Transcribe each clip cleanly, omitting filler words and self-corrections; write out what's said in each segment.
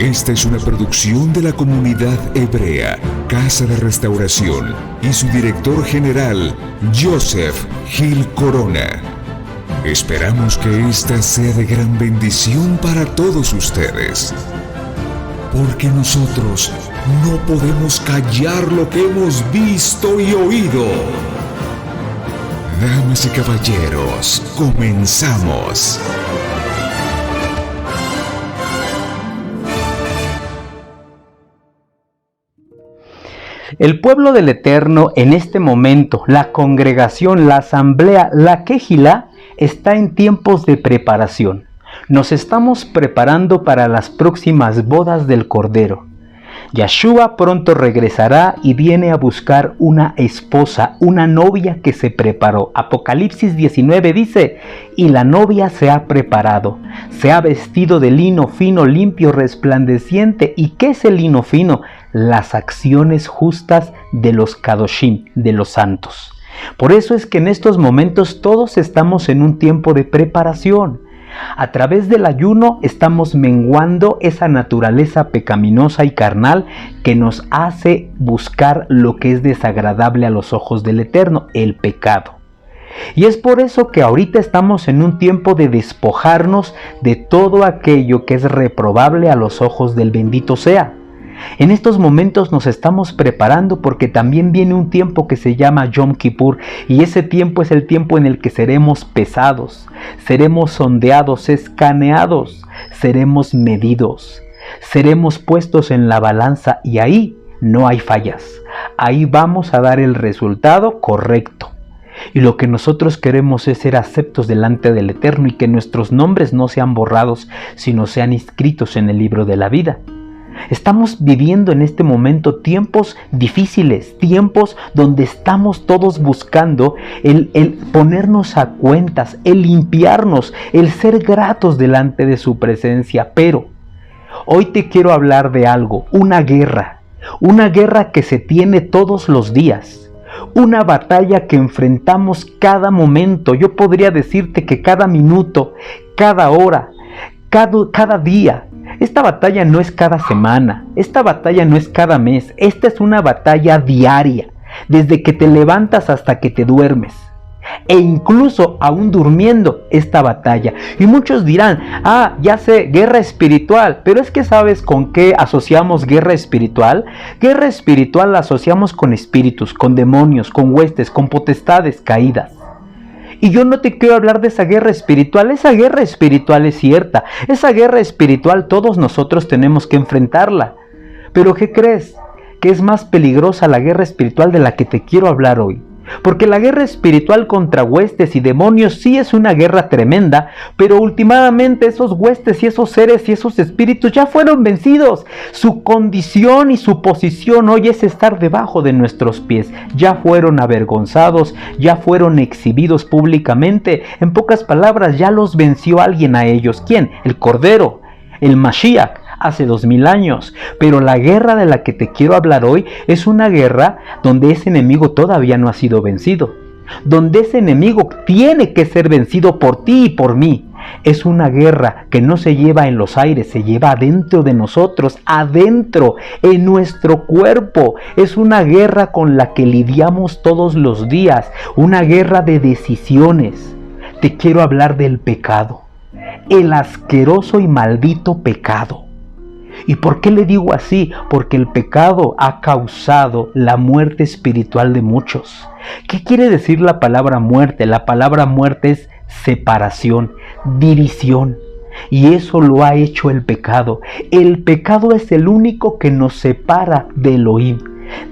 Esta es una producción de la comunidad hebrea, Casa de Restauración, y su director general, Joseph Gil Corona. Esperamos que esta sea de gran bendición para todos ustedes, porque nosotros no podemos callar lo que hemos visto y oído. Damas y caballeros, comenzamos. El pueblo del Eterno en este momento, la congregación, la asamblea, la quejilá, está en tiempos de preparación. Nos estamos preparando para las próximas bodas del Cordero. Yeshua pronto regresará y viene a buscar una esposa, una novia que se preparó. Apocalipsis 19 dice, y la novia se ha preparado, se ha vestido de lino fino, limpio, resplandeciente. ¿Y qué es el lino fino? Las acciones justas de los Kadoshim, de los santos. Por eso es que en estos momentos todos estamos en un tiempo de preparación. A través del ayuno estamos menguando esa naturaleza pecaminosa y carnal que nos hace buscar lo que es desagradable a los ojos del Eterno, el pecado. Y es por eso que ahorita estamos en un tiempo de despojarnos de todo aquello que es reprobable a los ojos del bendito sea. En estos momentos nos estamos preparando porque también viene un tiempo que se llama Yom Kippur, y ese tiempo es el tiempo en el que seremos pesados, seremos sondeados, escaneados, seremos medidos, seremos puestos en la balanza, y ahí no hay fallas, ahí vamos a dar el resultado correcto. Y lo que nosotros queremos es ser aceptos delante del Eterno y que nuestros nombres no sean borrados, sino sean inscritos en el libro de la vida. Estamos viviendo en este momento tiempos difíciles, tiempos donde estamos todos buscando el ponernos a cuentas, el limpiarnos, el ser gratos delante de su presencia. Pero hoy te quiero hablar de algo, una guerra que se tiene todos los días, una batalla que enfrentamos cada momento. Yo podría decirte que cada minuto, cada hora, cada día. Esta batalla no es cada semana, esta batalla no es cada mes, esta es una batalla diaria, desde que te levantas hasta que te duermes, e incluso aún durmiendo esta batalla. Y muchos dirán, ya sé, guerra espiritual, pero es que ¿sabes con qué asociamos guerra espiritual? Guerra espiritual la asociamos con espíritus, con demonios, con huestes, con potestades caídas. Y yo no te quiero hablar de esa guerra espiritual es cierta, esa guerra espiritual todos nosotros tenemos que enfrentarla. Pero ¿qué crees? Que es más peligrosa la guerra espiritual de la que te quiero hablar hoy. Porque la guerra espiritual contra huestes y demonios sí es una guerra tremenda, pero últimamente esos huestes y esos seres y esos espíritus ya fueron vencidos. Su condición y su posición hoy es estar debajo de nuestros pies. Ya fueron avergonzados, ya fueron exhibidos públicamente. En pocas palabras, ya los venció alguien a ellos. ¿Quién? El Cordero, el Mashiach. Hace 2000 años, pero la guerra de la que te quiero hablar hoy es una guerra donde ese enemigo todavía no ha sido vencido, donde ese enemigo tiene que ser vencido por ti y por mí. Es una guerra que no se lleva en los aires, se lleva adentro de nosotros, adentro, en nuestro cuerpo. Es una guerra con la que lidiamos todos los días, una guerra de decisiones. Te quiero hablar del pecado, el asqueroso y maldito pecado. ¿Y por qué le digo así? Porque el pecado ha causado la muerte espiritual de muchos. ¿Qué quiere decir la palabra muerte? La palabra muerte es separación, división. Y eso lo ha hecho el pecado. El pecado es el único que nos separa de Elohim.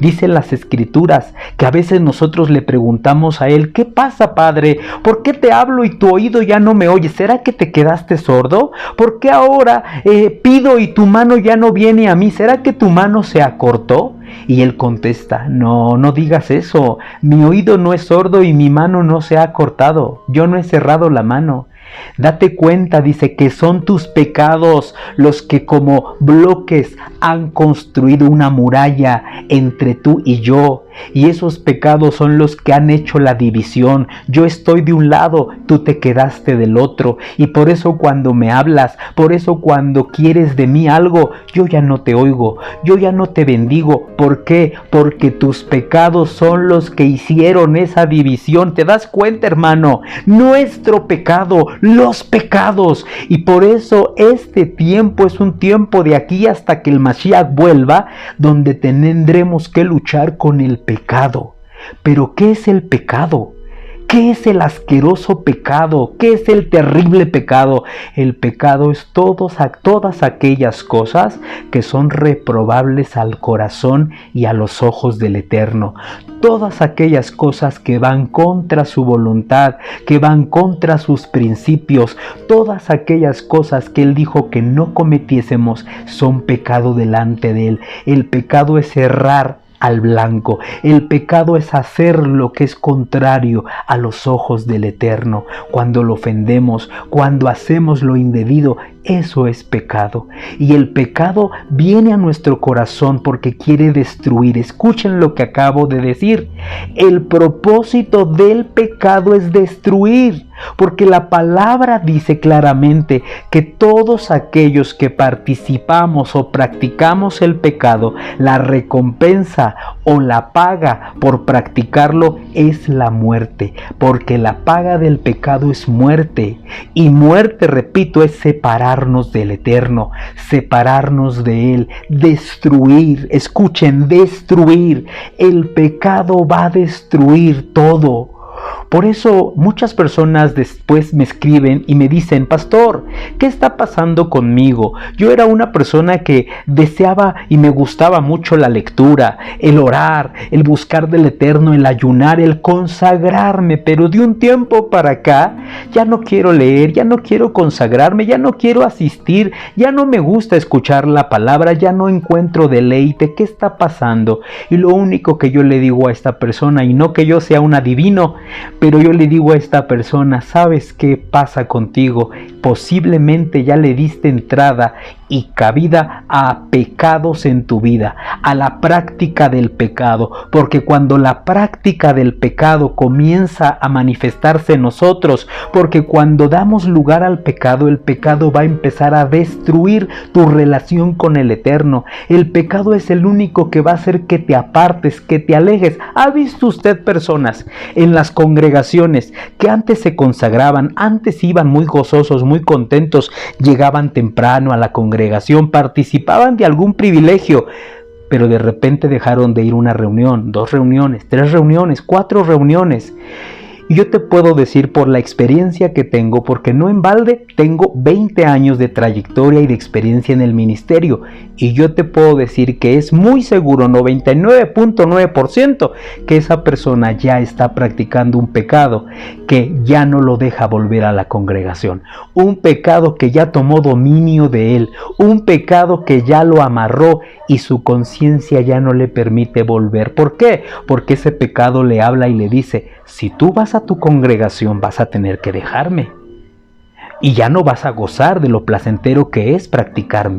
Dicen las escrituras que a veces nosotros le preguntamos a él, ¿qué pasa, Padre? ¿Por qué te hablo y tu oído ya no me oye? ¿Será que te quedaste sordo? ¿Por qué ahora pido y tu mano ya no viene a mí? ¿Será que tu mano se acortó? Y él contesta, no digas eso. Mi oído no es sordo y mi mano no se ha cortado. Yo no he cerrado la mano. Date cuenta, dice, que son tus pecados los que como bloques han construido una muralla entre tú y yo. Y esos pecados son los que han hecho la división. Yo estoy de un lado, tú te quedaste del otro. Y por eso cuando me hablas, por eso cuando quieres de mí algo, yo ya no te oigo, yo ya no te bendigo. ¿Por qué? Porque tus pecados son los que hicieron esa división. ¿Te das cuenta, hermano? Nuestro pecado, los pecados. Y por eso este tiempo es un tiempo de aquí hasta que el Mashiach vuelva, donde tendremos que luchar con el pecado. Pero ¿qué es el pecado? ¿Qué es el asqueroso pecado? ¿Qué es el terrible pecado? El pecado es todas aquellas cosas que son reprobables al corazón y a los ojos del Eterno. Todas aquellas cosas que van contra su voluntad, que van contra sus principios, todas aquellas cosas que Él dijo que no cometiésemos son pecado delante de Él. El pecado es errar al blanco. El pecado es hacer lo que es contrario a los ojos del Eterno. Cuando lo ofendemos, cuando hacemos lo indebido, eso es pecado. Y el pecado viene a nuestro corazón porque quiere destruir. Escuchen lo que acabo de decir. El propósito del pecado es destruir. Porque la palabra dice claramente que todos aquellos que participamos o practicamos el pecado, la recompensa o la paga por practicarlo es la muerte. Porque la paga del pecado es muerte. Y muerte, repito, es separarnos del Eterno, separarnos de Él, destruir. Escuchen, destruir. El pecado va a destruir todo. Por eso muchas personas después me escriben y me dicen: pastor, ¿qué está pasando conmigo? Yo era una persona que deseaba y me gustaba mucho la lectura, el orar, el buscar del Eterno, el ayunar, el consagrarme, pero de un tiempo para acá ya no quiero leer, ya no quiero consagrarme, ya no quiero asistir, ya no me gusta escuchar la palabra, ya no encuentro deleite. ¿Qué está pasando? Y lo único que yo le digo a esta persona, y no que yo sea un adivino, pero yo le digo a esta persona: ¿sabes qué pasa contigo? Posiblemente ya le diste entrada y cabida a pecados en tu vida, a la práctica del pecado, porque cuando la práctica del pecado comienza a manifestarse en nosotros, porque cuando damos lugar al pecado, el pecado va a empezar a destruir tu relación con el Eterno. El pecado es el único que va a hacer que te apartes, que te alejes. ¿Ha visto usted personas en las congregaciones que antes se consagraban, antes iban muy gozosos, muy contentos, llegaban temprano a la congregación, participaban de algún privilegio, pero de repente dejaron de ir una reunión, 2 reuniones, 3 reuniones, 4 reuniones? Y yo te puedo decir por la experiencia que tengo, porque no en balde tengo 20 años de trayectoria y de experiencia en el ministerio, y yo te puedo decir que es muy seguro, 99.9%, que esa persona ya está practicando un pecado que ya no lo deja volver a la congregación, un pecado que ya tomó dominio de él, un pecado que ya lo amarró y su conciencia ya no le permite volver. ¿Por qué? Porque ese pecado le habla y le dice: si tú vas a tu congregación vas a tener que dejarme y ya no vas a gozar de lo placentero que es practicar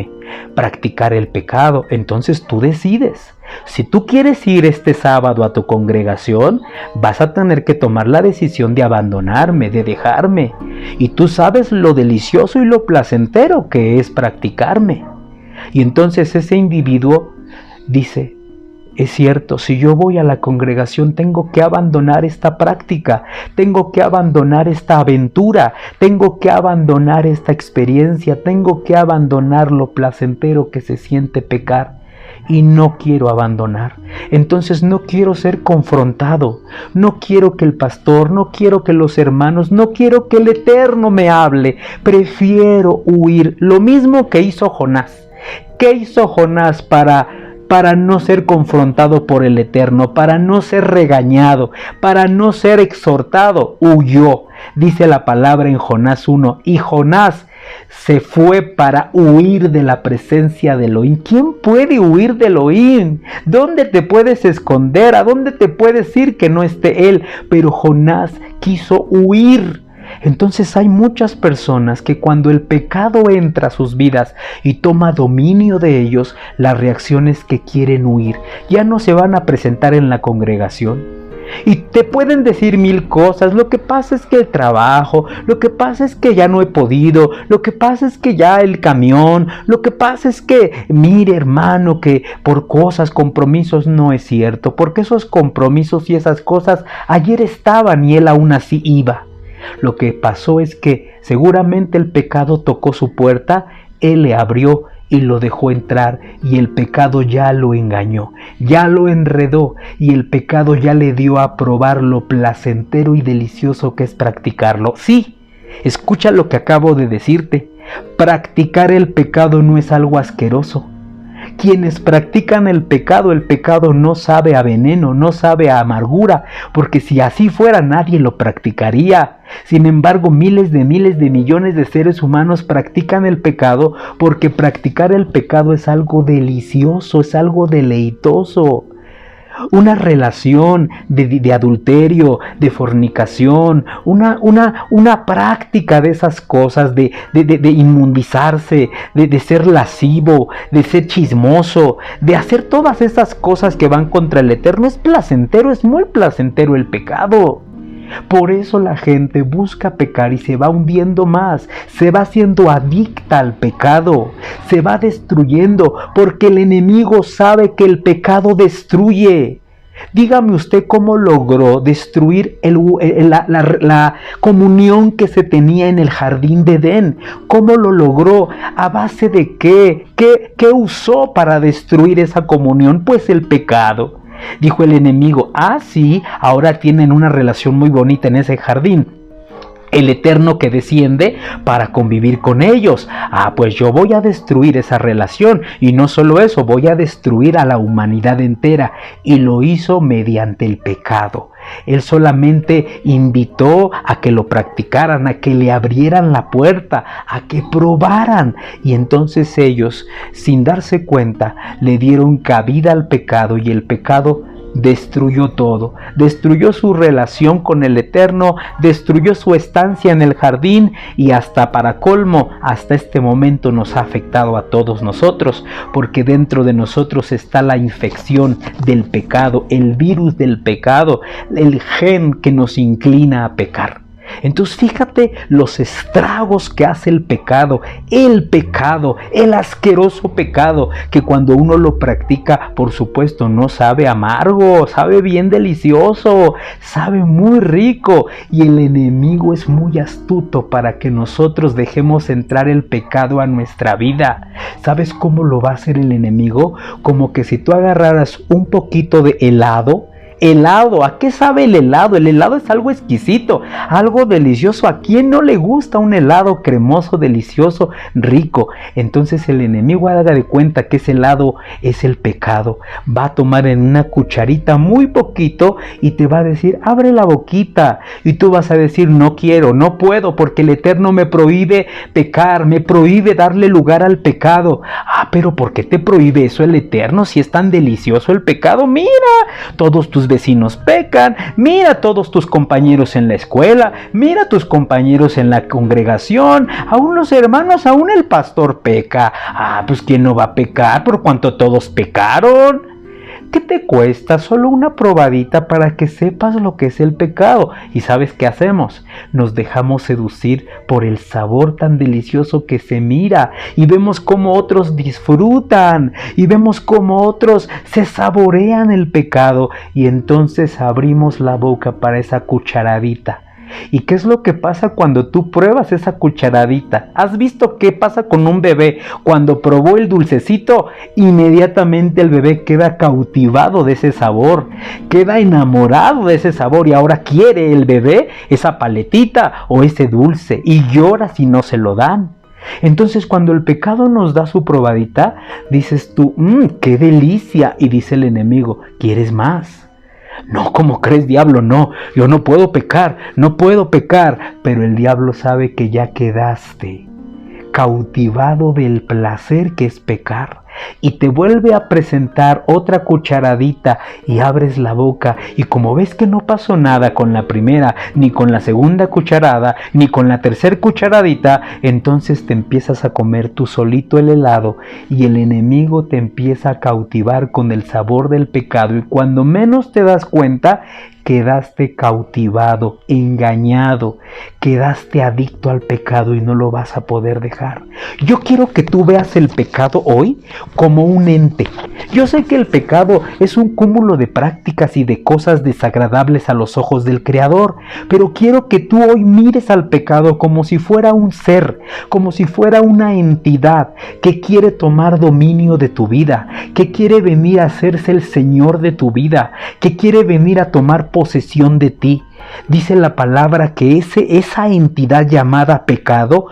el pecado. Entonces tú decides. Si tú quieres ir este sábado a tu congregación, vas a tener que tomar la decisión de abandonarme, de dejarme. Y tú sabes lo delicioso y lo placentero que es practicarme. Y entonces ese individuo dice: es cierto, si yo voy a la congregación tengo que abandonar esta práctica, tengo que abandonar esta aventura, tengo que abandonar esta experiencia, tengo que abandonar lo placentero que se siente pecar. Y no quiero abandonar. Entonces no quiero ser confrontado. No quiero que el pastor, no quiero que los hermanos, no quiero que el Eterno me hable. Prefiero huir. Lo mismo que hizo Jonás. ¿Qué hizo Jonás para no ser confrontado por el Eterno, para no ser regañado, para no ser exhortado? Huyó. Dice la palabra en Jonás 1, y Jonás se fue para huir de la presencia de Elohim. ¿Quién puede huir de Elohim? ¿Dónde te puedes esconder? ¿A dónde te puedes ir que no esté Él? Pero Jonás quiso huir. Entonces hay muchas personas que cuando el pecado entra a sus vidas y toma dominio de ellos, la reacción es que quieren huir. Ya no se van a presentar en la congregación. Y te pueden decir mil cosas. Lo que pasa es que el trabajo, lo que pasa es que ya no he podido, lo que pasa es que ya el camión, lo que pasa es que, mire hermano, que por cosas, compromisos. No es cierto, porque esos compromisos y esas cosas ayer estaban y él aún así iba. Lo que pasó es que seguramente el pecado tocó su puerta, él le abrió y lo dejó entrar, y el pecado ya lo engañó, ya lo enredó, y el pecado ya le dio a probar lo placentero y delicioso que es practicarlo. Sí, escucha lo que acabo de decirte. Practicar el pecado no es algo asqueroso. Quienes practican el pecado no sabe a veneno, no sabe a amargura, porque si así fuera nadie lo practicaría. Sin embargo, miles de millones de seres humanos practican el pecado porque practicar el pecado es algo delicioso, es algo deleitoso. Una relación de adulterio, de fornicación, una práctica de esas cosas, de inmundizarse, de ser lascivo, de ser chismoso, de hacer todas esas cosas que van contra el Eterno. Es placentero, es muy placentero el pecado. Por eso la gente busca pecar y se va hundiendo más, se va haciendo adicta al pecado, se va destruyendo, porque el enemigo sabe que el pecado destruye. Dígame usted cómo logró destruir la comunión que se tenía en el jardín de Edén. ¿Cómo lo logró? ¿A base de qué? ¿Qué usó para destruir esa comunión? Pues el pecado. Dijo el enemigo: ah, sí, ahora tienen una relación muy bonita en ese jardín. El Eterno que desciende para convivir con ellos. Ah, pues yo voy a destruir esa relación. Y no solo eso, voy a destruir a la humanidad entera. Y lo hizo mediante el pecado. Él solamente invitó a que lo practicaran, a que le abrieran la puerta, a que probaran. Y entonces ellos, sin darse cuenta, le dieron cabida al pecado, y el pecado destruyó todo, destruyó su relación con el Eterno, destruyó su estancia en el jardín, y hasta para colmo, hasta este momento nos ha afectado a todos nosotros, porque dentro de nosotros está la infección del pecado, el virus del pecado, el gen que nos inclina a pecar. Entonces fíjate los estragos que hace el pecado, el asqueroso pecado, que cuando uno lo practica, por supuesto, no sabe amargo, sabe bien delicioso, sabe muy rico, y el enemigo es muy astuto para que nosotros dejemos entrar el pecado a nuestra vida. ¿Sabes cómo lo va a hacer el enemigo? Como que si tú agarraras un poquito de helado, ¿a qué sabe el helado? El helado es algo exquisito, algo delicioso. ¿A quién no le gusta un helado cremoso, delicioso, rico? Entonces el enemigo haga de cuenta que ese helado es el pecado. Va a tomar en una cucharita muy poquito y te va a decir: abre la boquita. Y tú vas a decir: no quiero, no puedo, porque el Eterno me prohíbe pecar, me prohíbe darle lugar al pecado. Ah, pero ¿por qué te prohíbe eso el Eterno si es tan delicioso el pecado? Mira, todos tus vecinos pecan, mira todos tus compañeros en la escuela, mira tus compañeros en la congregación, aún los hermanos, aún el pastor peca. Ah, pues ¿quién no va a pecar por cuanto todos pecaron? ¿Qué te cuesta? Solo una probadita para que sepas lo que es el pecado. ¿Y sabes qué hacemos? Nos dejamos seducir por el sabor tan delicioso que se mira, y vemos cómo otros disfrutan, y vemos cómo otros se saborean el pecado, y entonces abrimos la boca para esa cucharadita. ¿Y qué es lo que pasa cuando tú pruebas esa cucharadita? ¿Has visto qué pasa con un bebé? Cuando probó el dulcecito, inmediatamente el bebé queda cautivado de ese sabor, queda enamorado de ese sabor, y ahora quiere el bebé esa paletita o ese dulce, y llora si no se lo dan. Entonces cuando el pecado nos da su probadita, dices tú: ¡qué delicia! Y dice el enemigo: ¿quieres más? No, ¿cómo crees, diablo? No, yo no puedo pecar, pero el diablo sabe que ya quedaste cautivado del placer que es pecar, y te vuelve a presentar otra cucharadita y abres la boca y como ves que no pasó nada con la primera, ni con la segunda cucharada, ni con la tercera cucharadita, entonces te empiezas a comer tú solito el helado y el enemigo te empieza a cautivar con el sabor del pecado y cuando menos te das cuenta, quedaste cautivado, engañado, quedaste adicto al pecado y no lo vas a poder dejar. Yo quiero que tú veas el pecado hoy como un ente. Yo sé que el pecado es un cúmulo de prácticas y de cosas desagradables a los ojos del Creador, pero quiero que tú hoy mires al pecado como si fuera un ser, como si fuera una entidad que quiere tomar dominio de tu vida, que quiere venir a hacerse el Señor de tu vida, que quiere venir a tomar posesión de ti. Dice la palabra que esa entidad llamada pecado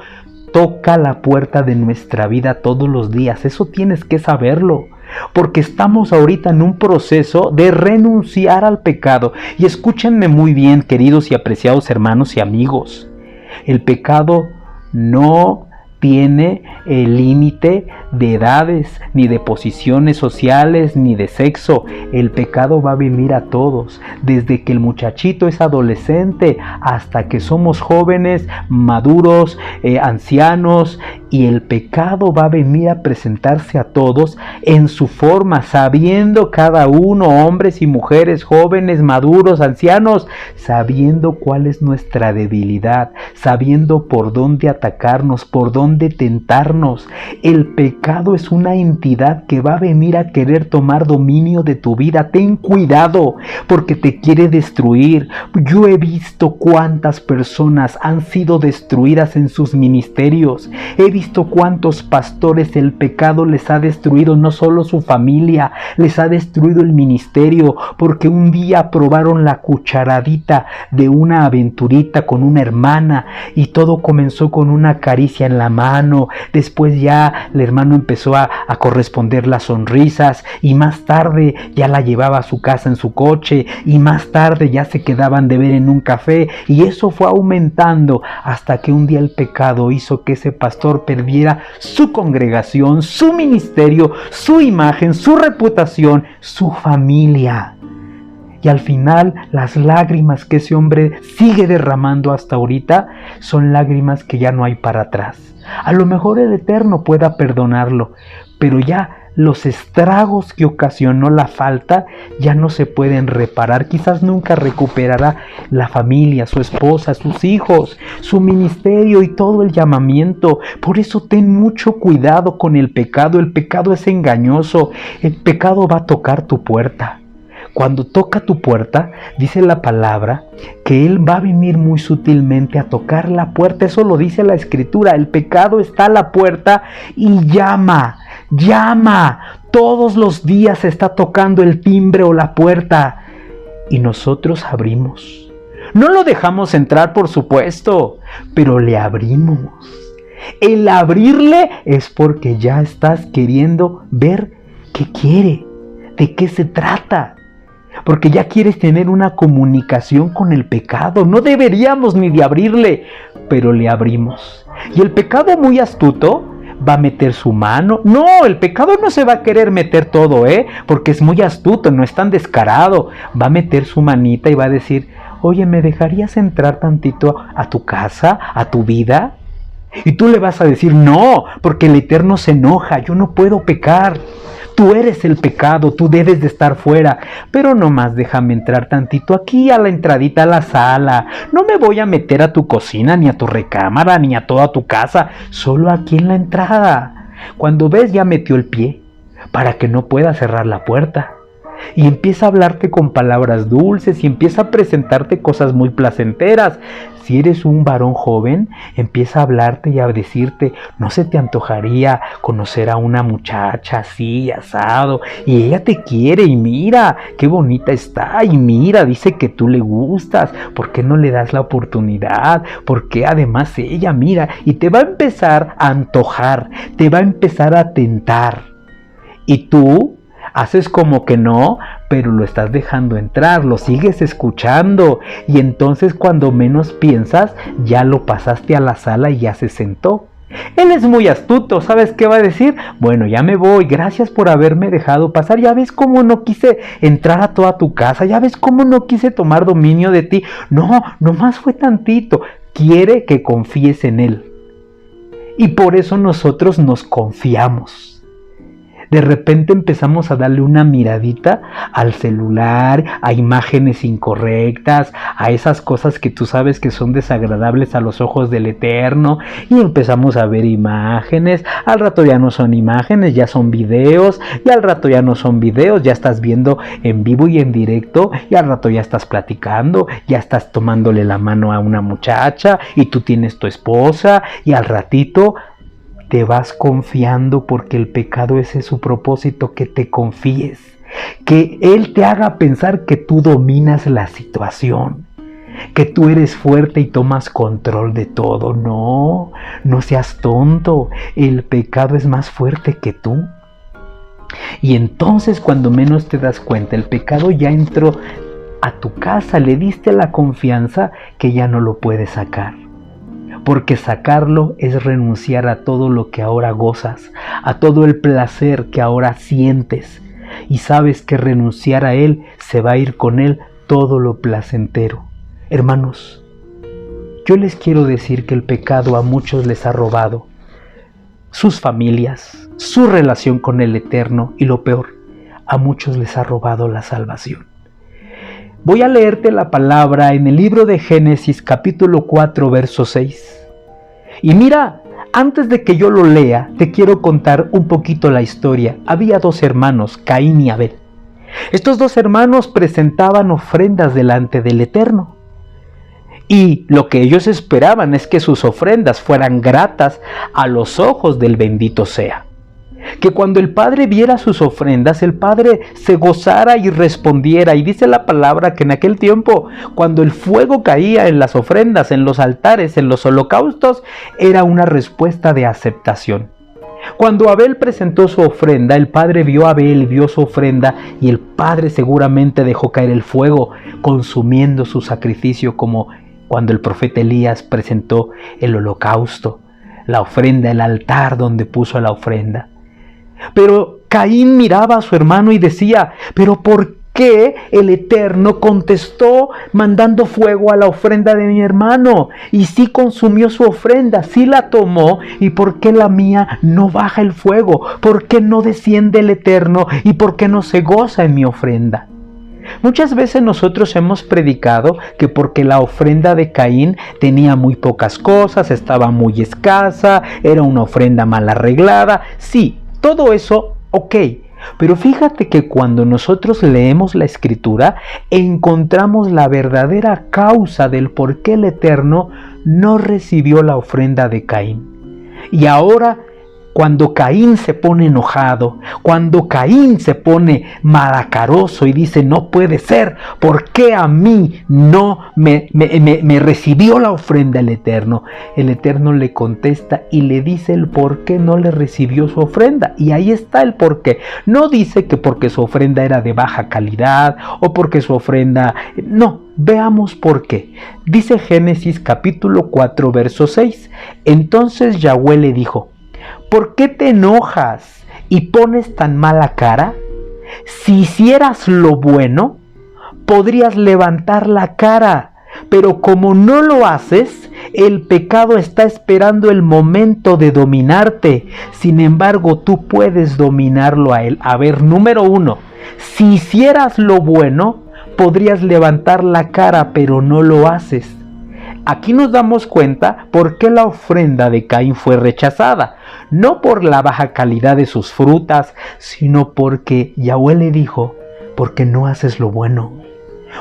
toca la puerta de nuestra vida todos los días. Eso tienes que saberlo, porque estamos ahorita en un proceso de renunciar al pecado. Y escúchenme muy bien, queridos y apreciados hermanos y amigos. El pecado no tiene el límite de edades, ni de posiciones sociales, ni de sexo. El pecado va a venir a todos, desde que el muchachito es adolescente hasta que somos jóvenes, maduros, ancianos, y el pecado va a venir a presentarse a todos en su forma, sabiendo cada uno, hombres y mujeres, jóvenes, maduros, ancianos, sabiendo cuál es nuestra debilidad, sabiendo por dónde atacarnos, por dónde tentarnos. El pecado es una entidad que va a venir a querer tomar dominio de tu vida. Ten cuidado, porque te quiere destruir. Yo he visto cuántas personas han sido destruidas en sus ministerios. He visto cuántos pastores el pecado les ha destruido, no solo su familia, les ha destruido el ministerio, porque un día probaron la cucharadita de una aventurita con una hermana y todo comenzó con una caricia en la mano. Después ya el hermano empezó a corresponder las sonrisas y más tarde ya la llevaba a su casa en su coche y más tarde ya se quedaban de ver en un café y eso fue aumentando hasta que un día el pecado hizo que ese pastor perdiera su congregación, su ministerio, su imagen, su reputación, su familia. Y al final las lágrimas que ese hombre sigue derramando hasta ahorita son lágrimas que ya no hay para atrás. A lo mejor el Eterno pueda perdonarlo, pero ya los estragos que ocasionó la falta ya no se pueden reparar. Quizás nunca recuperará la familia, su esposa, sus hijos, su ministerio y todo el llamamiento. Por eso ten mucho cuidado con el pecado. El pecado es engañoso. El pecado va a tocar tu puerta. Cuando toca tu puerta, dice la palabra que Él va a venir muy sutilmente a tocar la puerta. Eso lo dice la Escritura. El pecado está a la puerta y llama. Todos los días está tocando el timbre o la puerta. Y nosotros abrimos. No lo dejamos entrar, por supuesto, pero le abrimos. El abrirle es porque ya estás queriendo ver qué quiere, de qué se trata. Porque ya quieres tener una comunicación con el pecado. No deberíamos ni de abrirle, pero le abrimos. Y el pecado muy astuto va a meter su mano. No, el pecado no se va a querer meter todo, porque es muy astuto, no es tan descarado. Va a meter su manita y va a decir, oye, ¿me dejarías entrar tantito a tu casa, a tu vida? Y tú le vas a decir, no, porque el Eterno se enoja, yo no puedo pecar. Tú eres el pecado, tú debes de estar fuera, pero nomás déjame entrar tantito aquí a la entradita a la sala. No me voy a meter a tu cocina, ni a tu recámara, ni a toda tu casa, solo aquí en la entrada. Cuando ves ya metió el pie, para que no pueda cerrar la puerta. Y empieza a hablarte con palabras dulces y empieza a presentarte cosas muy placenteras. Si eres un varón joven, empieza a hablarte y a decirte, ¿no se te antojaría conocer a una muchacha así, asado? Y ella te quiere y mira, qué bonita está y mira, dice que tú le gustas. ¿Por qué no le das la oportunidad? Porque además ella mira y te va a empezar a antojar, te va a empezar a tentar. Y tú haces como que no, pero lo estás dejando entrar, lo sigues escuchando y entonces cuando menos piensas ya lo pasaste a la sala y ya se sentó. Él es muy astuto, ¿sabes qué va a decir? Bueno, ya me voy, gracias por haberme dejado pasar, ya ves cómo no quise entrar a toda tu casa, ya ves cómo no quise tomar dominio de ti. No, nomás fue tantito. Quiere que confíes en Él. Y por eso nosotros nos confiamos. De repente empezamos a darle una miradita al celular, a imágenes incorrectas, a esas cosas que tú sabes que son desagradables a los ojos del Eterno, y empezamos a ver imágenes. Al rato ya no son imágenes, ya son videos, y al rato ya no son videos, ya estás viendo en vivo y en directo, y al rato ya estás platicando, ya estás tomándole la mano a una muchacha, y tú tienes tu esposa, y al ratito te vas confiando, porque el pecado ese es su propósito, que te confíes, que Él te haga pensar que tú dominas la situación, que tú eres fuerte y tomas control de todo. No, no seas tonto, el pecado es más fuerte que tú. Y entonces, cuando menos te das cuenta, el pecado ya entró a tu casa, le diste la confianza que ya no lo puedes sacar. Porque sacarlo es renunciar a todo lo que ahora gozas, a todo el placer que ahora sientes. Y sabes que renunciar a Él se va a ir con Él todo lo placentero. Hermanos, yo les quiero decir que el pecado a muchos les ha robado sus familias, su relación con el Eterno, y lo peor, a muchos les ha robado la salvación. Voy a leerte la palabra en el libro de Génesis, capítulo 4, verso 6. Y mira, antes de que yo lo lea, te quiero contar un poquito la historia. Había dos hermanos, Caín y Abel. Estos dos hermanos presentaban ofrendas delante del Eterno. Y lo que ellos esperaban es que sus ofrendas fueran gratas a los ojos del bendito sea. Que cuando el Padre viera sus ofrendas, el Padre se gozara y respondiera. Y dice la palabra que en aquel tiempo, cuando el fuego caía en las ofrendas, en los altares, en los holocaustos, era una respuesta de aceptación. Cuando Abel presentó su ofrenda, el Padre vio a Abel, vio su ofrenda, y el Padre seguramente dejó caer el fuego, consumiendo su sacrificio, como cuando el profeta Elías presentó el holocausto, la ofrenda, el altar donde puso la ofrenda. Pero Caín miraba a su hermano y decía: ¿pero por qué el Eterno contestó mandando fuego a la ofrenda de mi hermano? Y sí consumió su ofrenda, sí la tomó, ¿y por qué la mía no baja el fuego? ¿Por qué no desciende el Eterno? ¿Y por qué no se goza en mi ofrenda? Muchas veces nosotros hemos predicado que porque la ofrenda de Caín tenía muy pocas cosas, estaba muy escasa, era una ofrenda mal arreglada. Sí, todo eso, ok. Pero fíjate que cuando nosotros leemos la Escritura, encontramos la verdadera causa del por qué el Eterno no recibió la ofrenda de Caín. Y ahora, cuando Caín se pone enojado, cuando Caín se pone malacaroso y dice: no puede ser, ¿por qué a mí no me recibió la ofrenda el Eterno? El Eterno le contesta y le dice el por qué no le recibió su ofrenda. Y ahí está el por qué. No dice que porque su ofrenda era de baja calidad o porque su ofrenda... No, veamos por qué. Dice Génesis capítulo 4, verso 6. Entonces Yahweh le dijo: ¿por qué te enojas y pones tan mala cara? Si hicieras lo bueno, podrías levantar la cara, pero como no lo haces, el pecado está esperando el momento de dominarte. Sin embargo, tú puedes dominarlo a él. A ver, número 1, si hicieras lo bueno, podrías levantar la cara, pero no lo haces. Aquí nos damos cuenta por qué la ofrenda de Caín fue rechazada. No por la baja calidad de sus frutas, sino porque Yahweh le dijo: porque no haces lo bueno.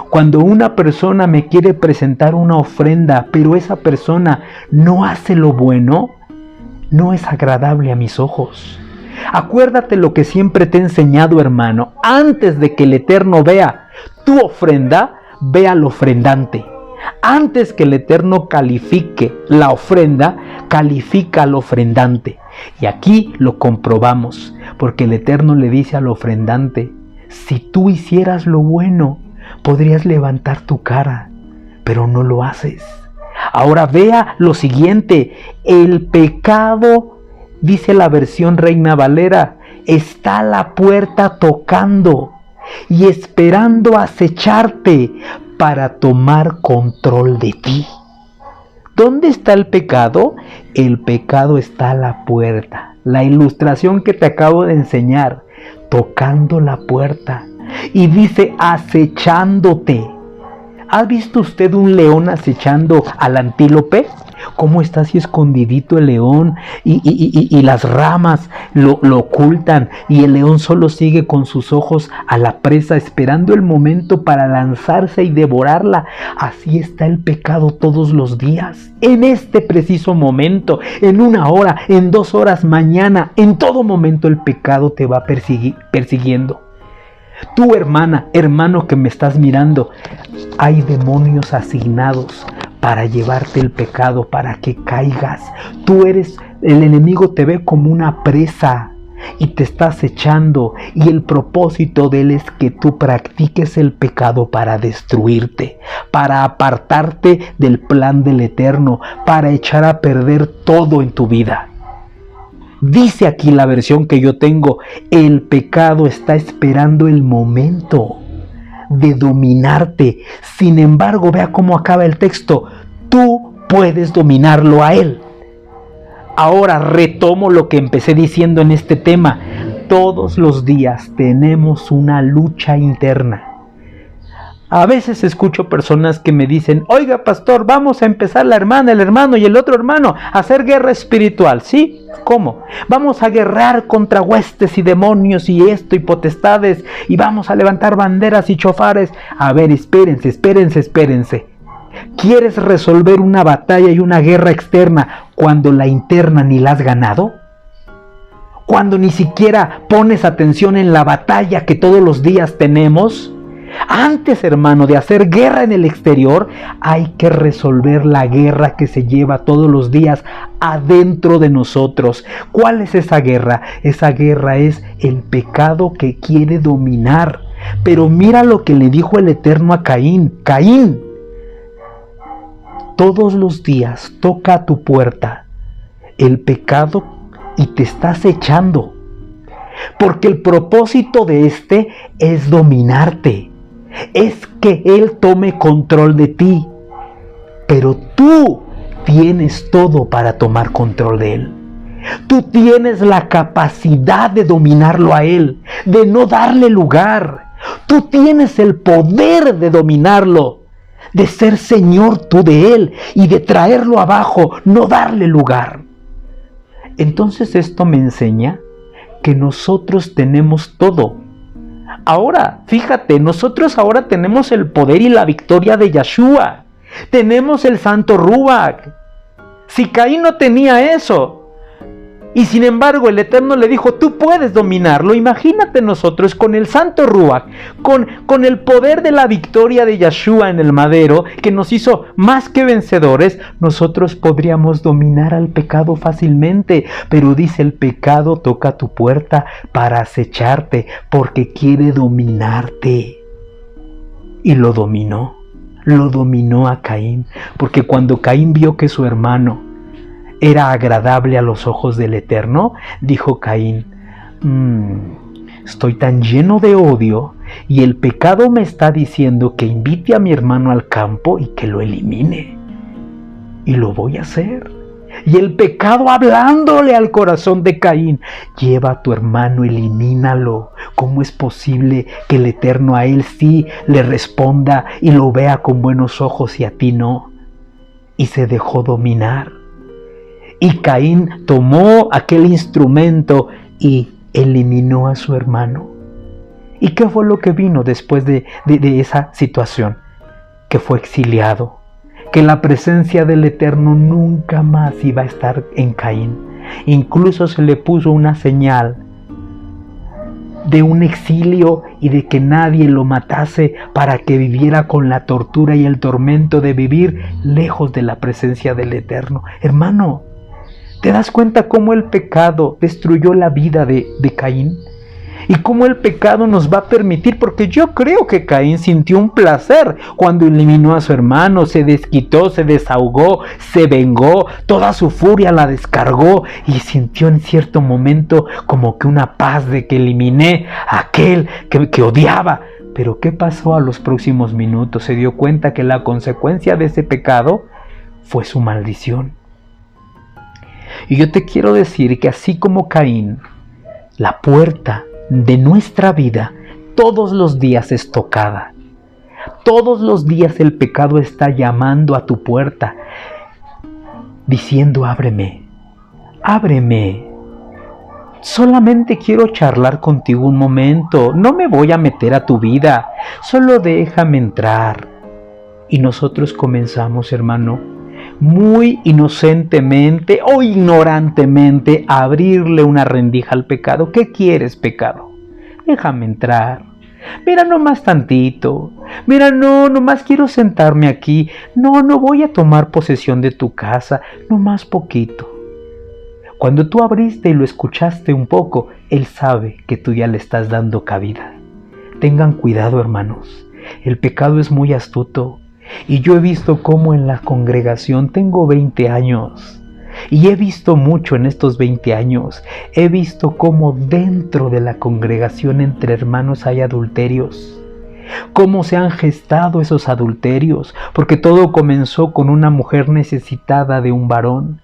Cuando una persona me quiere presentar una ofrenda, pero esa persona no hace lo bueno, no es agradable a mis ojos. Acuérdate lo que siempre te he enseñado, hermano. Antes de que el Eterno vea tu ofrenda, ve al ofrendante. Antes que el Eterno califique la ofrenda, califica al ofrendante. Y aquí lo comprobamos, porque el Eterno le dice al ofrendante: si tú hicieras lo bueno, podrías levantar tu cara, pero no lo haces. Ahora vea lo siguiente, el pecado, dice la versión Reina Valera, está a la puerta tocando y esperando acecharte para tomar control de ti. ¿Dónde está el pecado? El pecado está a la puerta. La ilustración que te acabo de enseñar, tocando la puerta. Y dice acechándote. ¿Ha visto usted un león acechando al antílope? ¿Cómo está así escondidito el león? Y las ramas lo ocultan. Y el león solo sigue con sus ojos a la presa, esperando el momento para lanzarse y devorarla. Así está el pecado todos los días. En este preciso momento, en 1 hora, en 2 horas, mañana, en todo momento el pecado te va persiguiendo. Tú, hermana, hermano que me estás mirando, hay demonios asignados para llevarte el pecado, para que caigas. El enemigo te ve como una presa y te está acechando, y el propósito de él es que tú practiques el pecado para destruirte, para apartarte del plan del Eterno, para echar a perder todo en tu vida. Dice aquí la versión que yo tengo, el pecado está esperando el momento de dominarte. Sin embargo, vea cómo acaba el texto. Tú puedes dominarlo a él. Ahora retomo lo que empecé diciendo en este tema. Todos los días tenemos una lucha interna. A veces escucho personas que me dicen, oiga pastor, vamos a empezar la hermana, el hermano y el otro hermano a hacer guerra espiritual. ¿Sí? ¿Cómo? Vamos a guerrear contra huestes y demonios y esto y potestades y vamos a levantar banderas y chofares. A ver, espérense. ¿Quieres resolver una batalla y una guerra externa cuando la interna ni la has ganado? Cuando ni siquiera pones atención en la batalla que todos los días tenemos. Antes, hermano, de hacer guerra en el exterior, hay que resolver la guerra que se lleva todos los días adentro de nosotros. ¿Cuál es esa guerra? Esa guerra es el pecado que quiere dominar. Pero mira lo que le dijo el Eterno a Caín. Caín, todos los días toca a tu puerta el pecado y te está acechando. Porque el propósito de este es dominarte. Es que él tome control de ti. Pero tú tienes todo para tomar control de él. Tú tienes la capacidad de dominarlo a él, de no darle lugar. Tú tienes el poder de dominarlo, de ser señor tú de él y de traerlo abajo, no darle lugar. Entonces esto me enseña que nosotros tenemos todo. Ahora, fíjate, nosotros ahora tenemos el poder y la victoria de Yeshua. Tenemos el Santo Ruach. Si Caín no tenía eso, y sin embargo el Eterno le dijo, tú puedes dominarlo. Imagínate nosotros con el Santo Ruach, con el poder de la victoria de Yeshua en el madero, que nos hizo más que vencedores, nosotros podríamos dominar al pecado fácilmente. Pero dice, el pecado toca tu puerta para acecharte, porque quiere dominarte. Y lo dominó a Caín, porque cuando Caín vio que su hermano era agradable a los ojos del Eterno, dijo Caín, estoy tan lleno de odio y el pecado me está diciendo que invite a mi hermano al campo y que lo elimine. Y lo voy a hacer. Y el pecado hablándole al corazón de Caín, lleva a tu hermano, elimínalo. ¿Cómo es posible que el Eterno a él sí le responda y lo vea con buenos ojos y a ti no? Y se dejó dominar. Y Caín tomó aquel instrumento y eliminó a su hermano. ¿Y qué fue lo que vino después de esa situación? Que fue exiliado. Que la presencia del Eterno nunca más iba a estar en Caín. Incluso se le puso una señal de un exilio y de que nadie lo matase, para que viviera con la tortura y el tormento de vivir lejos de la presencia del Eterno. Hermano, ¿te das cuenta cómo el pecado destruyó la vida de Caín? Y cómo el pecado nos va a permitir, porque yo creo que Caín sintió un placer cuando eliminó a su hermano, se desquitó, se desahogó, se vengó, toda su furia la descargó y sintió en cierto momento como que una paz de que eliminé a aquel que odiaba. Pero ¿qué pasó a los próximos minutos? Se dio cuenta que la consecuencia de ese pecado fue su maldición. Y yo te quiero decir que así como Caín, la puerta de nuestra vida todos los días es tocada. Todos los días el pecado está llamando a tu puerta, diciendo: ábreme, ábreme. Solamente quiero charlar contigo un momento, no me voy a meter a tu vida, solo déjame entrar. Y nosotros comenzamos, hermano, muy inocentemente o ignorantemente a abrirle una rendija al pecado. ¿Qué quieres, pecado? Déjame entrar. Mira, nomás tantito. Mira, nomás quiero sentarme aquí. No voy a tomar posesión de tu casa, nomás poquito. Cuando tú abriste y lo escuchaste un poco, Él sabe que tú ya le estás dando cabida. Tengan cuidado, hermanos. El pecado es muy astuto. Y yo he visto cómo en la congregación, tengo 20 años, y he visto mucho en estos 20 años, he visto cómo dentro de la congregación entre hermanos hay adulterios, cómo se han gestado esos adulterios, porque todo comenzó con una mujer necesitada de un varón,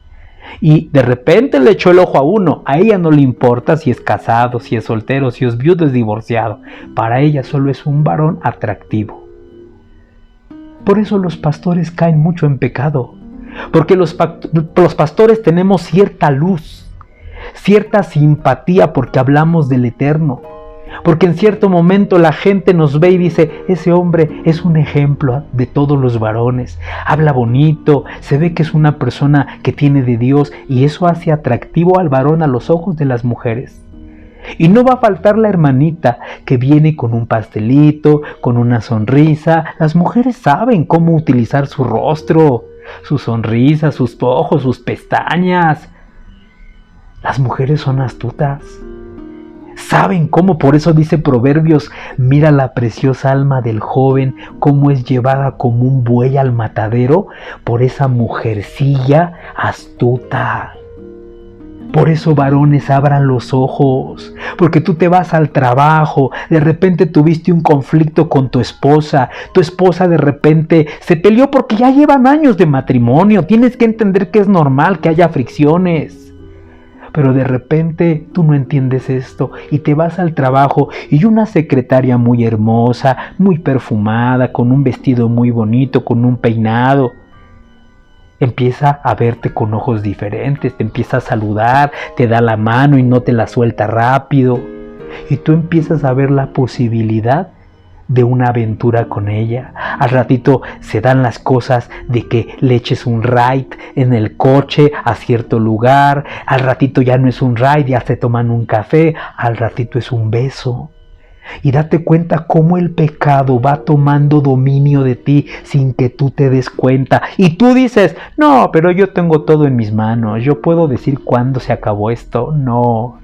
y de repente le echó el ojo a uno. A ella no le importa si es casado, si es soltero, si es viudo, es divorciado. Para ella solo es un varón atractivo. Por eso los pastores caen mucho en pecado, porque los pastores tenemos cierta luz, cierta simpatía porque hablamos del Eterno, porque en cierto momento la gente nos ve y dice: ese hombre es un ejemplo de todos los varones, habla bonito, se ve que es una persona que tiene de Dios, y eso hace atractivo al varón a los ojos de las mujeres. Y no va a faltar la hermanita que viene con un pastelito, con una sonrisa. Las mujeres saben cómo utilizar su rostro, su sonrisa, sus ojos, sus pestañas. Las mujeres son astutas. Saben cómo, por eso dice Proverbios: mira la preciosa alma del joven, cómo es llevada como un buey al matadero por esa mujercilla astuta. Por eso, varones, abran los ojos, porque tú te vas al trabajo, de repente tuviste un conflicto con tu esposa de repente se peleó porque ya llevan años de matrimonio, tienes que entender que es normal que haya fricciones, pero de repente tú no entiendes esto y te vas al trabajo y una secretaria muy hermosa, muy perfumada, con un vestido muy bonito, con un peinado, empieza a verte con ojos diferentes, te empieza a saludar, te da la mano y no te la suelta rápido. Y tú empiezas a ver la posibilidad de una aventura con ella. Al ratito se dan las cosas de que le eches un ride en el coche a cierto lugar. Al ratito ya no es un ride, ya se toman un café. Al ratito es un beso. Y date cuenta cómo el pecado va tomando dominio de ti sin que tú te des cuenta. Y tú dices: no, pero yo tengo todo en mis manos, yo puedo decir cuándo se acabó esto. No.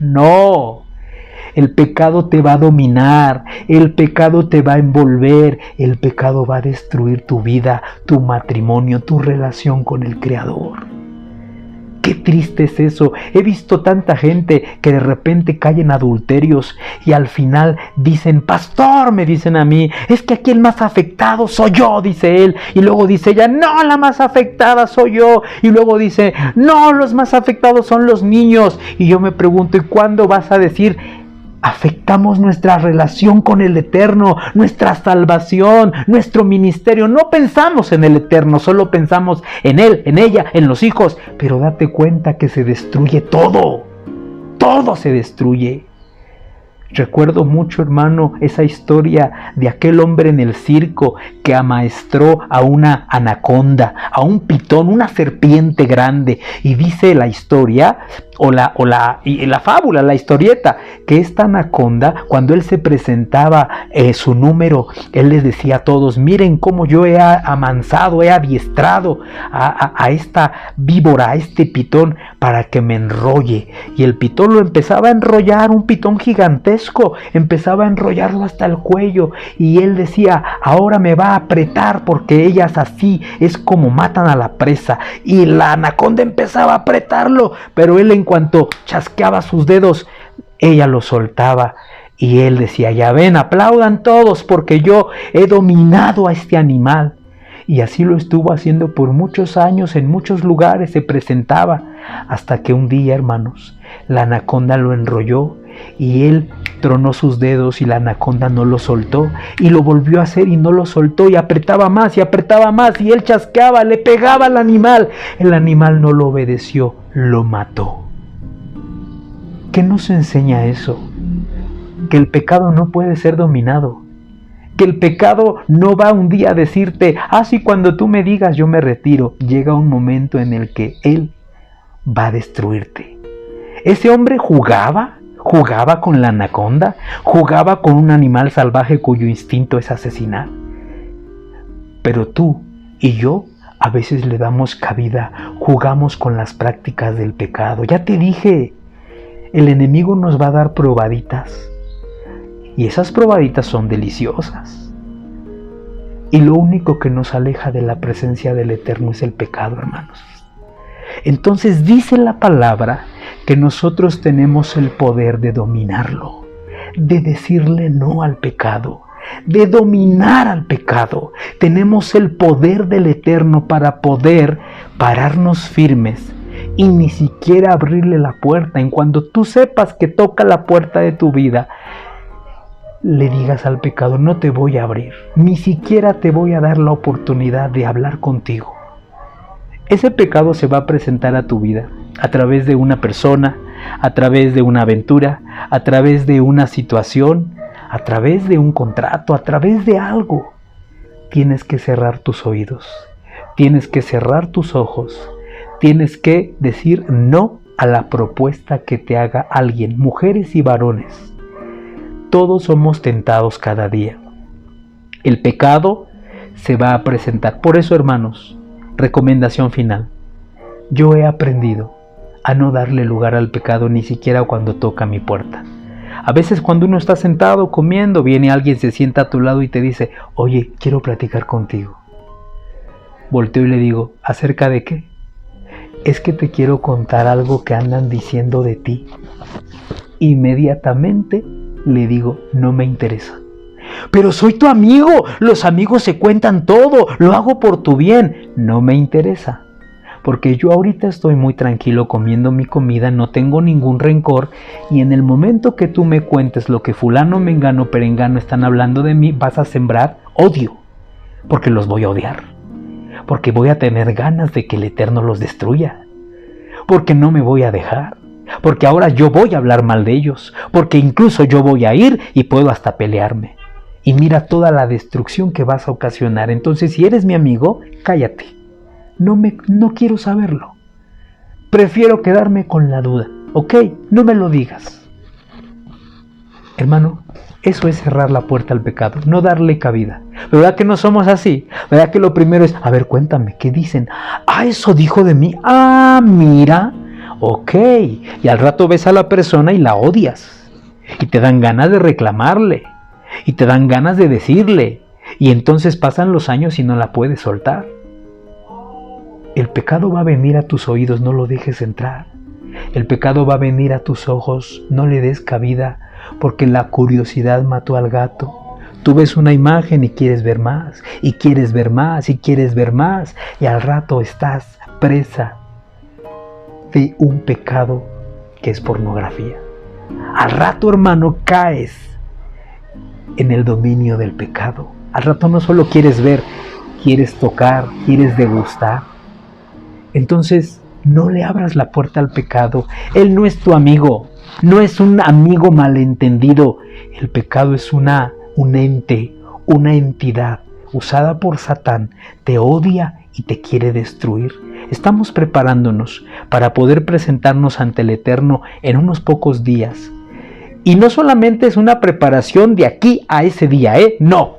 El pecado te va a dominar, el pecado te va a envolver, el pecado va a destruir tu vida, tu matrimonio, tu relación con el Creador. Qué triste es eso. He visto tanta gente que de repente cae en adulterios y al final dicen: pastor, me dicen a mí, es que aquí el más afectado soy yo, dice él. Y luego dice ella: no, la más afectada soy yo. Y luego dice: no, los más afectados son los niños. Y yo me pregunto: ¿y cuándo vas a decir: afectamos nuestra relación con el Eterno, nuestra salvación, nuestro ministerio? No pensamos en el Eterno, solo pensamos en Él, en ella, en los hijos. Pero date cuenta que se destruye todo se destruye. Recuerdo mucho, hermano, esa historia de aquel hombre en el circo que amaestró a una anaconda, a un pitón, una serpiente grande. Y dice la historia, la fábula, la historieta, que esta anaconda, cuando él se presentaba su número, él les decía a todos: miren cómo yo he amansado, he adiestrado a esta víbora, a este pitón, para que me enrolle. Y el pitón lo empezaba a enrollar, un pitón gigantesco. grotesco, empezaba a enrollarlo hasta el cuello y él decía, ahora me va a apretar porque ellas así es como matan a la presa. Y la anaconda empezaba a apretarlo, pero él en cuanto chasqueaba sus dedos, ella lo soltaba. Y él decía, ya ven, aplaudan todos porque yo he dominado a este animal. Y así lo estuvo haciendo por muchos años, en muchos lugares se presentaba, hasta que un día, hermanos, la anaconda lo enrolló y él tronó sus dedos y la anaconda no lo soltó y lo volvió a hacer y no lo soltó y apretaba más y él chasqueaba, le pegaba al animal. El animal no lo obedeció, lo mató. ¿Qué nos enseña eso? Que el pecado no puede ser dominado. Que el pecado no va un día a decirte, sí, cuando tú me digas yo me retiro. Llega un momento en el que él va a destruirte. Ese hombre jugaba con la anaconda, jugaba con un animal salvaje cuyo instinto es asesinar. Pero tú y yo a veces le damos cabida, jugamos con las prácticas del pecado. Ya te dije, el enemigo nos va a dar probaditas. Y esas probaditas son deliciosas. Y lo único que nos aleja de la presencia del Eterno es el pecado, hermanos. Entonces dice la palabra que nosotros tenemos el poder de dominarlo, de decirle no al pecado, de dominar al pecado. Tenemos el poder del Eterno para poder pararnos firmes y ni siquiera abrirle la puerta. En cuando tú sepas que toca la puerta de tu vida, le digas al pecado, no te voy a abrir, ni siquiera te voy a dar la oportunidad de hablar contigo. Ese pecado se va a presentar a tu vida a través de una persona, a través de una aventura, a través de una situación, a través de un contrato, a través de algo. Tienes que cerrar tus oídos, tienes que cerrar tus ojos, tienes que decir no a la propuesta que te haga alguien, mujeres y varones. Todos somos tentados cada día. El pecado se va a presentar. Por eso, hermanos, recomendación final. Yo he aprendido a no darle lugar al pecado ni siquiera cuando toca mi puerta. A veces cuando uno está sentado comiendo, viene alguien, se sienta a tu lado y te dice, oye, quiero platicar contigo. Volteo y le digo, ¿acerca de qué? Es que te quiero contar algo que andan diciendo de ti. Inmediatamente le digo, no me interesa. Pero soy tu amigo, los amigos se cuentan todo, lo hago por tu bien. No me interesa, porque yo ahorita estoy muy tranquilo comiendo mi comida, no tengo ningún rencor, y en el momento que tú me cuentes lo que fulano, mengano, perengano están hablando de mí, vas a sembrar odio, porque los voy a odiar, porque voy a tener ganas de que el Eterno los destruya, porque no me voy a dejar. Porque ahora yo voy a hablar mal de ellos, porque incluso yo voy a ir y puedo hasta pelearme. Y mira toda la destrucción que vas a ocasionar. Entonces, si eres mi amigo, cállate. No quiero saberlo. Prefiero quedarme con la duda. ¿Ok? No me lo digas. Hermano, eso es cerrar la puerta al pecado, no darle cabida. ¿Verdad que no somos así? ¿Verdad que lo primero es, a ver, cuéntame, ¿qué dicen? Eso dijo de mí. Mira. Ok, y al rato ves a la persona y la odias, y te dan ganas de reclamarle, y te dan ganas de decirle, y entonces pasan los años y no la puedes soltar. El pecado va a venir a tus oídos, no lo dejes entrar. El pecado va a venir a tus ojos, no le des cabida, porque la curiosidad mató al gato. Tú ves una imagen y quieres ver más, y quieres ver más, y quieres ver más, y al rato estás presa de un pecado que es pornografía. Al rato, hermano, caes en el dominio del pecado. Al rato no solo quieres ver, quieres tocar, quieres degustar. Entonces, no le abras la puerta al pecado. Él no es tu amigo, no es un amigo malentendido. El pecado es un ente, una entidad usada por Satán. Te odia y te quiere destruir. Estamos preparándonos para poder presentarnos ante el Eterno en unos pocos días. Y no solamente es una preparación de aquí a ese día, no.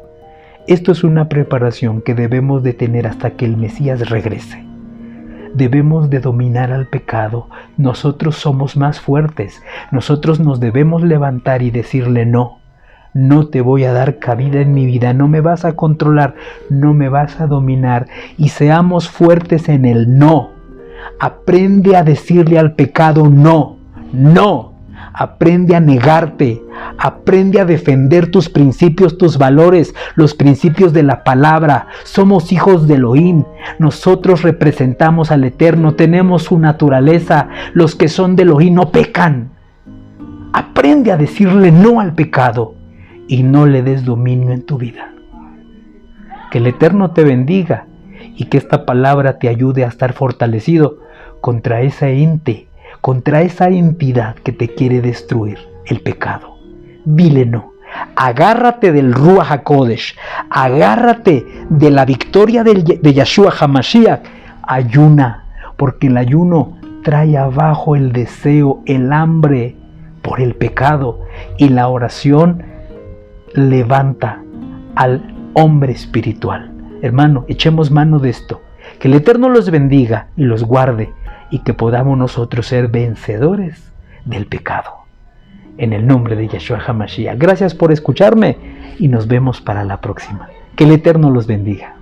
Esto es una preparación que debemos de tener hasta que el Mesías regrese. debemos de dominar al pecado. Nosotros somos más fuertes. Nosotros nos debemos levantar y decirle no. No te voy a dar cabida en mi vida, no me vas a controlar, no me vas a dominar. Y seamos fuertes en el no. Aprende a decirle al pecado no, no. Aprende a negarte, aprende a defender tus principios, tus valores, los principios de la palabra. Somos hijos de Elohim, nosotros representamos al Eterno, tenemos su naturaleza. Los que son de Elohim no pecan. Aprende a decirle no al pecado y no le des dominio en tu vida. Que el Eterno te bendiga y que esta palabra te ayude a estar fortalecido contra esa ente, contra esa entidad que te quiere destruir, el pecado. Dile no. Agárrate del Ruach HaKodesh. Agárrate de la victoria de Yeshua HaMashiach. Ayuna, porque el ayuno trae abajo el deseo, el hambre por el pecado. Y la oración levanta al hombre espiritual. Hermano, echemos mano de esto. Que el Eterno los bendiga y los guarde, y que podamos nosotros ser vencedores del pecado. En el nombre de Yeshua HaMashiach. Gracias por escucharme y nos vemos para la próxima. Que el Eterno los bendiga.